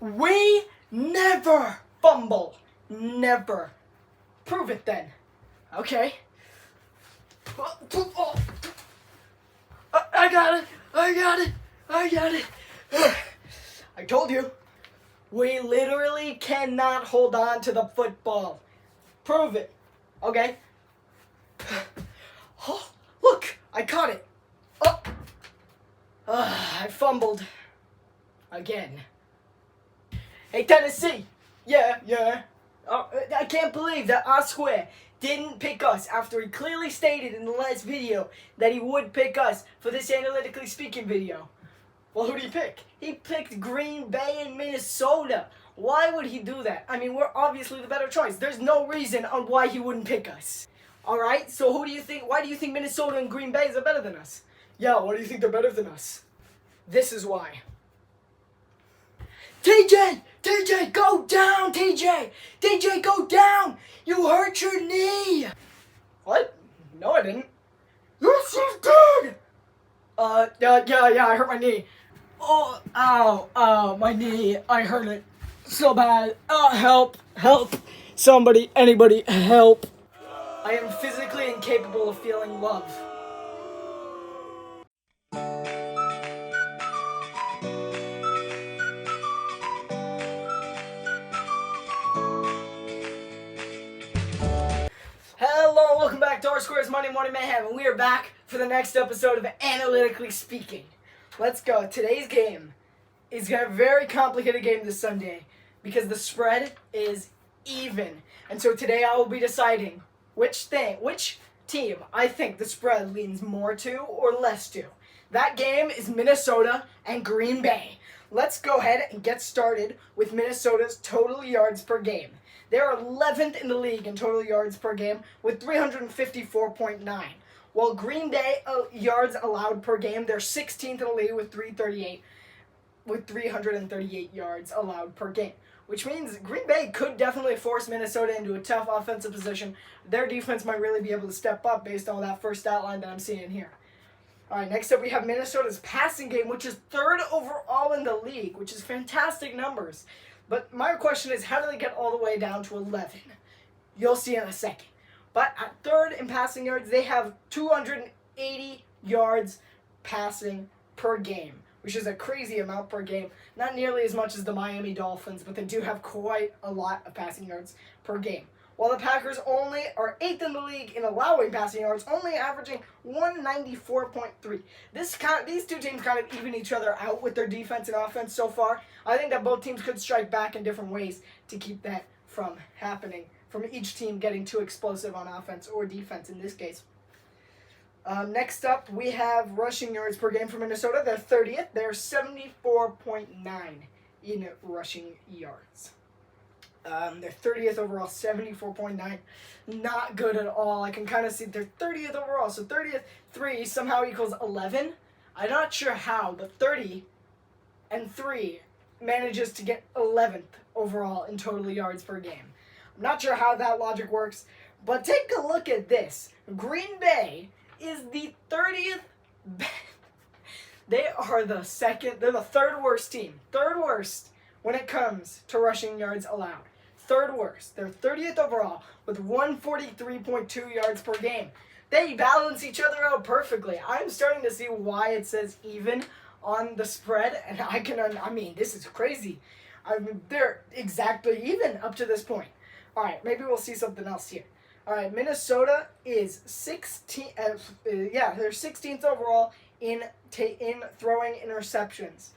We never fumble. Never. Prove it then. Okay? I got it. I told you. We literally cannot hold on to the football. Prove it. Okay? Oh, look, I caught it. Oh. I fumbled. Again. Hey, Tennessee. Yeah. Oh, I can't believe that Osquare didn't pick us after he clearly stated in the last video that he would pick us for this analytically speaking video. Well, who did he pick? He picked Green Bay and Minnesota. Why would he do that? I mean, we're obviously the better choice. There's no reason on why he wouldn't pick us. Alright, so who do you think, why do you think Minnesota and Green Bay are better than us? Yeah, why do you think they're better than us? This is why. TJ, go down, TJ, go down. You hurt your knee. What? No, I didn't. Yes, you did. Yeah, I hurt my knee. Oh, ow, my knee. I hurt it so bad. Help. Somebody, anybody, help. I am physically incapable of feeling love. Hello, welcome back to R-Square's Monday Morning Mayhem, and we are back for the next episode of Analytically Speaking. Let's go. Today's game is a very complicated game this Sunday because the spread is even. And so today I will be deciding which team I think the spread leans more to or less to. That game is Minnesota and Green Bay. Let's go ahead and get started with Minnesota's total yards per game. They're 11th in the league in total yards per game with 354.9. While Green Bay yards allowed per game, they're 16th in the league with 338 yards allowed per game. Which means Green Bay could definitely force Minnesota into a tough offensive position. Their defense might really be able to step up based on that first stat line that I'm seeing here. Alright, next up we have Minnesota's passing game, which is 3rd overall in the league, which is fantastic numbers. But my question is, how do they get all the way down to 11? You'll see in a second. But at 3rd in passing yards, they have 280 yards passing per game, which is a crazy amount per game. Not nearly as much as the Miami Dolphins, but they do have quite a lot of passing yards per game. While the Packers only are 8th in the league in allowing passing yards, only averaging 194.3. These two teams kind of even each other out with their defense and offense so far. I think that both teams could strike back in different ways to keep that from happening, from each team getting too explosive on offense or defense in this case. Next up, we have rushing yards per game for Minnesota. They're 30th. They're 74.9 in rushing yards. They're 30th overall, 74.9. Not good at all. I can kind of see they're 30th overall. So 30th, 3 somehow equals 11. I'm not sure how, but 30 and 3 manages to get 11th overall in total yards per game. I'm not sure how that logic works, but take a look at this. Green Bay is the 30th They are the they're the 3rd worst team. 3rd worst when it comes to rushing yards allowed. 3rd worst. They're 30th overall with 143.2 yards per game. They balance each other out perfectly. I'm starting to see why it says even on the spread, and I mean, this is crazy. I mean, they're exactly even up to this point. All right, maybe we'll see something else here. All right, Minnesota is 16th. They're 16th overall in throwing interceptions.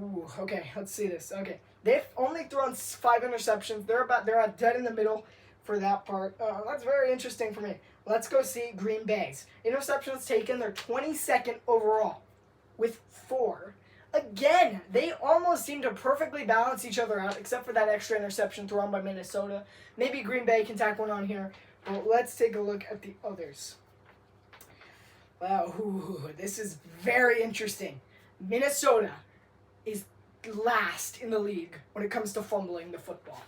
Ooh, okay, let's see this. Okay, they've only thrown 5 interceptions. They're at dead in the middle for that part. That's very interesting for me. Let's go see Green Bay's interceptions taken. They're 22nd overall with 4. Again, they almost seem to perfectly balance each other out, except for that extra interception thrown by Minnesota. Maybe Green Bay can tack one on here. But let's take a look at the others. Wow, this is very interesting. Minnesota is last in the league when it comes to fumbling the football.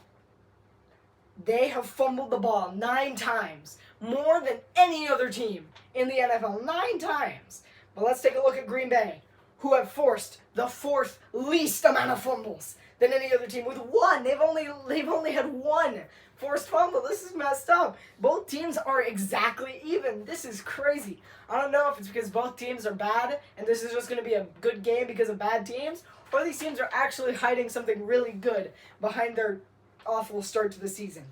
They have fumbled the ball 9 times, more than any other team in the NFL. 9 times. But let's take a look at Green Bay, who have forced the fourth least amount of fumbles than any other team with one. They've only had one forced fumble. This is messed up. Both teams are exactly even. This is crazy. I don't know if it's because both teams are bad and this is just going to be a good game because of bad teams, or these teams are actually hiding something really good behind their awful start to the season.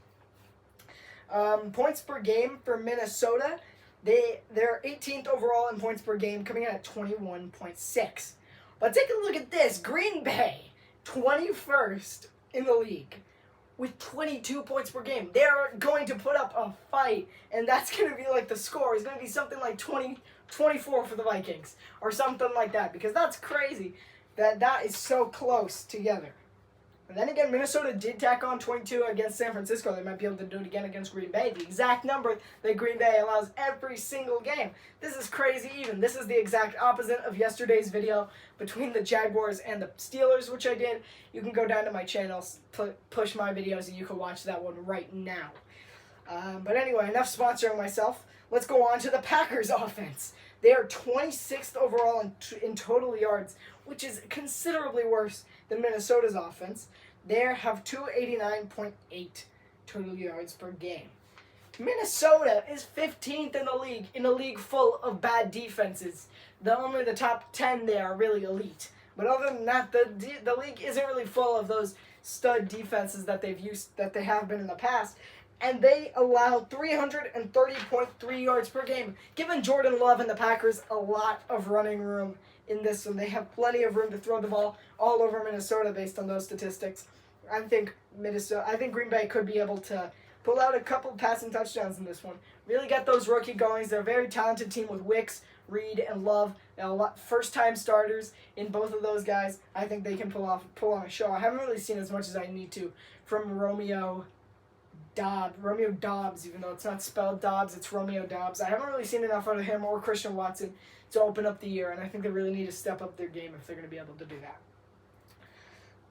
Points per game for Minnesota. They're 18th overall in points per game, coming in at 21.6. But take a look at this. Green Bay, 21st in the league with 22 points per game. They're going to put up a fight, and that's going to be like the score. It's going to be something like 20-24 for the Vikings or something like that, because that's crazy that is so close together. And then again, Minnesota did tack on 22 against San Francisco. They might be able to do it again against Green Bay. The exact number that Green Bay allows every single game. This is crazy even. This is the exact opposite of yesterday's video between the Jaguars and the Steelers, which I did. You can go down to my channel, push my videos, and you can watch that one right now. But anyway, enough sponsoring myself. Let's go on to the Packers offense. They are 26th overall in total yards, which is considerably worse than Minnesota's offense. They have 289.8 total yards per game. Minnesota is 15th in a league full of bad defenses. Only the top 10 there are really elite. But other than that, the league isn't really full of those stud defenses that they have been in the past. And they allow 330.3 yards per game, giving Jordan Love and the Packers a lot of running room in this one. They have plenty of room to throw the ball all over Minnesota based on those statistics. I think Green Bay could be able to pull out a couple passing touchdowns in this one. Really get those rookie goings. They're a very talented team with Wicks, Reed, and Love. First-time starters in both of those guys. I think they can pull on a show. I haven't really seen as much as I need to from Romeo Dobbs, even though it's not spelled Dobbs, it's Romeo Dobbs. I haven't really seen enough out of him or Christian Watson to open up the year, and I think they really need to step up their game if they're going to be able to do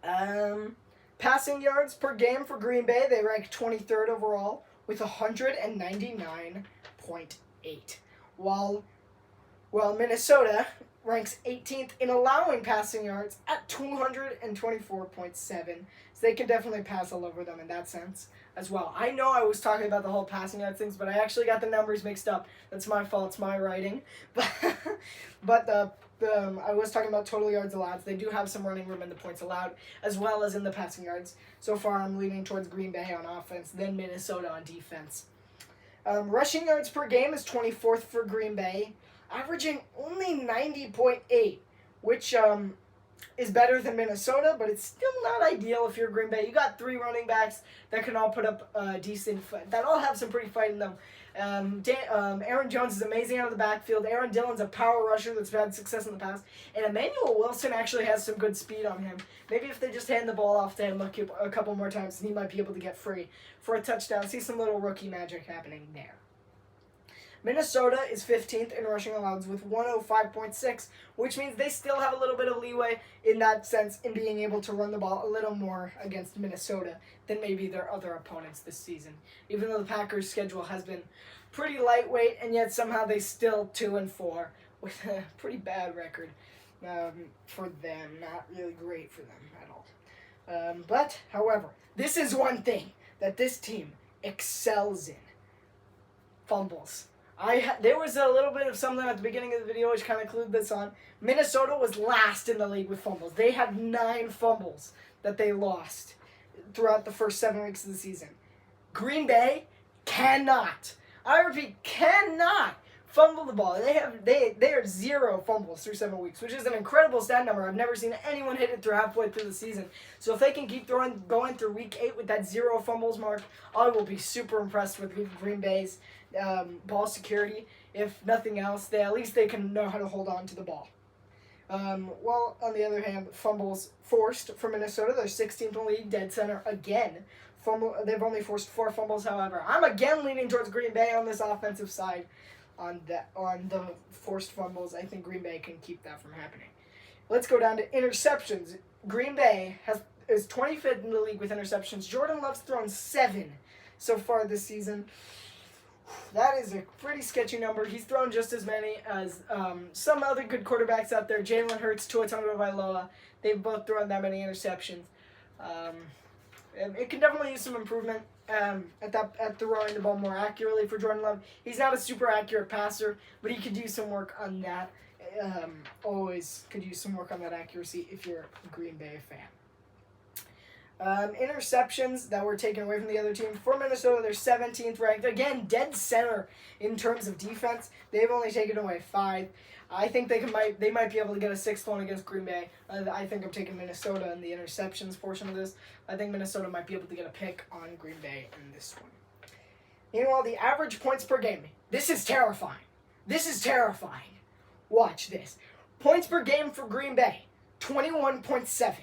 that. Passing yards per game for Green Bay, they rank 23rd overall with 199.8, while Minnesota ranks 18th in allowing passing yards at 224.7. So they can definitely pass all over them in that sense as well. I know I was talking about the whole passing yards things, but I actually got the numbers mixed up. That's my fault. It's my writing. But I was talking about total yards allowed. They do have some running room in the points allowed, as well as in the passing yards. So far, I'm leaning towards Green Bay on offense, then Minnesota on defense. Rushing yards per game is 24th for Green Bay, averaging only 90.8, which is better than Minnesota, but it's still not ideal if you're Green Bay. You got three running backs that can all put up that all have some pretty fight in them. Aaron Jones is amazing out of the backfield. Aaron Dillon's a power rusher that's had success in the past. And Emmanuel Wilson actually has some good speed on him. Maybe if they just hand the ball off to him a couple more times, he might be able to get free for a touchdown. See some little rookie magic happening there. Minnesota is 15th in rushing allowance with 105.6, which means they still have a little bit of leeway in that sense in being able to run the ball a little more against Minnesota than maybe their other opponents this season. Even though the Packers' schedule has been pretty lightweight, and yet somehow they still 2-4 with a pretty bad record for them. Not really great for them at all. But, however, this is one thing that this team excels in. Fumbles. There was a little bit of something at the beginning of the video which kind of clued this on. Minnesota was last in the league with fumbles. They had 9 fumbles that they lost throughout the first 7 weeks of the season. Green Bay cannot, I repeat, cannot fumble the ball. They are 0 fumbles through 7 weeks, which is an incredible stat number. I've never seen anyone hit it through halfway through the season. So if they can keep going through week 8 with that 0 fumbles mark, I will be super impressed with Green Bay's ball security. If nothing else, at least they can know how to hold on to the ball. Well, on the other hand, fumbles forced for Minnesota. They're 16th in the league, dead center again. They've only forced 4 fumbles, however. I'm again leaning towards Green Bay on this offensive side. On the forced fumbles, I think Green Bay can keep that from happening. Let's go down to interceptions. Green Bay is 25th in the league with interceptions. Jordan Love's thrown 7 so far this season. That is a pretty sketchy number. He's thrown just as many as some other good quarterbacks out there. Jalen Hurts, Tua Tagovailoa. They've both thrown that many interceptions. It can definitely use some improvement at throwing the ball more accurately for Jordan Love. He's not a super accurate passer, but he could use some work on that. Always could use some work on that accuracy if you're a Green Bay fan. Interceptions that were taken away from the other team. For Minnesota, they're 17th ranked. Again, dead center in terms of defense. They've only taken away 5. I think they might be able to get a 6th one against Green Bay. I think I'm taking Minnesota in the interceptions portion of this. I think Minnesota might be able to get a pick on Green Bay in this one. Meanwhile, the average points per game. This is terrifying. This is terrifying. Watch this. Points per game for Green Bay, 21.7.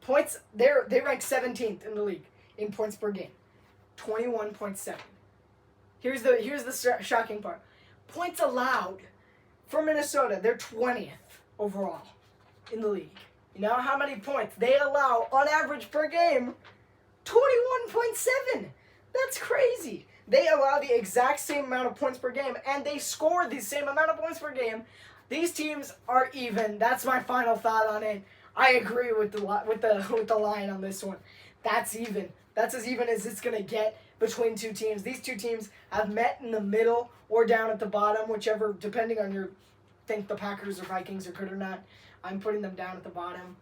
Points, they rank 17th in the league in points per game. 21.7. Here's the shocking part. Points allowed for Minnesota, they're 20th overall in the league. You know how many points they allow on average per game? 21.7. That's crazy. They allow the exact same amount of points per game, and they score the same amount of points per game. These teams are even. That's my final thought on it. I agree with the line on this one. That's even. That's as even as it's gonna get between two teams. These two teams have met in the middle or down at the bottom, whichever, depending on your think the Packers or Vikings are good or not. I'm putting them down at the bottom.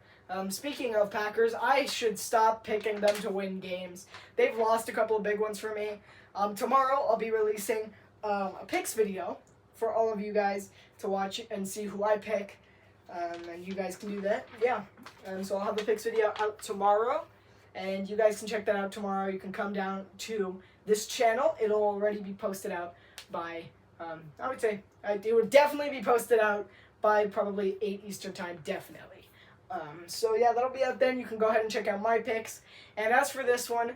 Speaking of Packers, I should stop picking them to win games. They've lost a couple of big ones for me. Tomorrow I'll be releasing a picks video for all of you guys to watch and see who I pick. And you guys can do that. Yeah. So I'll have the picks video out tomorrow. And you guys can check that out tomorrow. You can come down to this channel. It'll already be posted out by, I would say, it would definitely be posted out by probably 8 Eastern time, definitely. So yeah, that'll be out then. You can go ahead and check out my picks. And as for this one,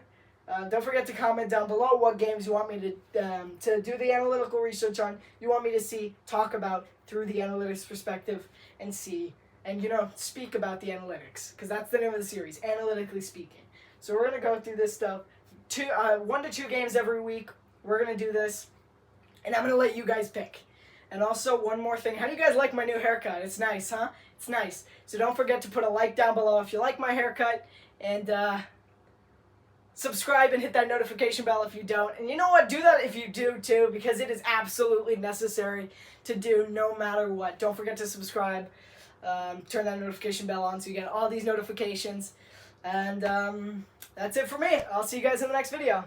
don't forget to comment down below what games you want me to do the analytical research on. You want me to talk about through the analytics perspective and speak about the analytics, because that's the name of the series, Analytically Speaking. So we're gonna go through this stuff, 1 to 2 games every week. We're gonna do this, and I'm gonna let you guys pick. And also one more thing, how do you guys like my new haircut? It's nice, huh? It's nice. So don't forget to put a like down below if you like my haircut, and subscribe and hit that notification bell if you don't. And you know what? Do that if you do too, because it is absolutely necessary to do no matter what. Don't forget to subscribe. Turn that notification bell on so you get all these notifications. And that's it for me. I'll see you guys in the next video.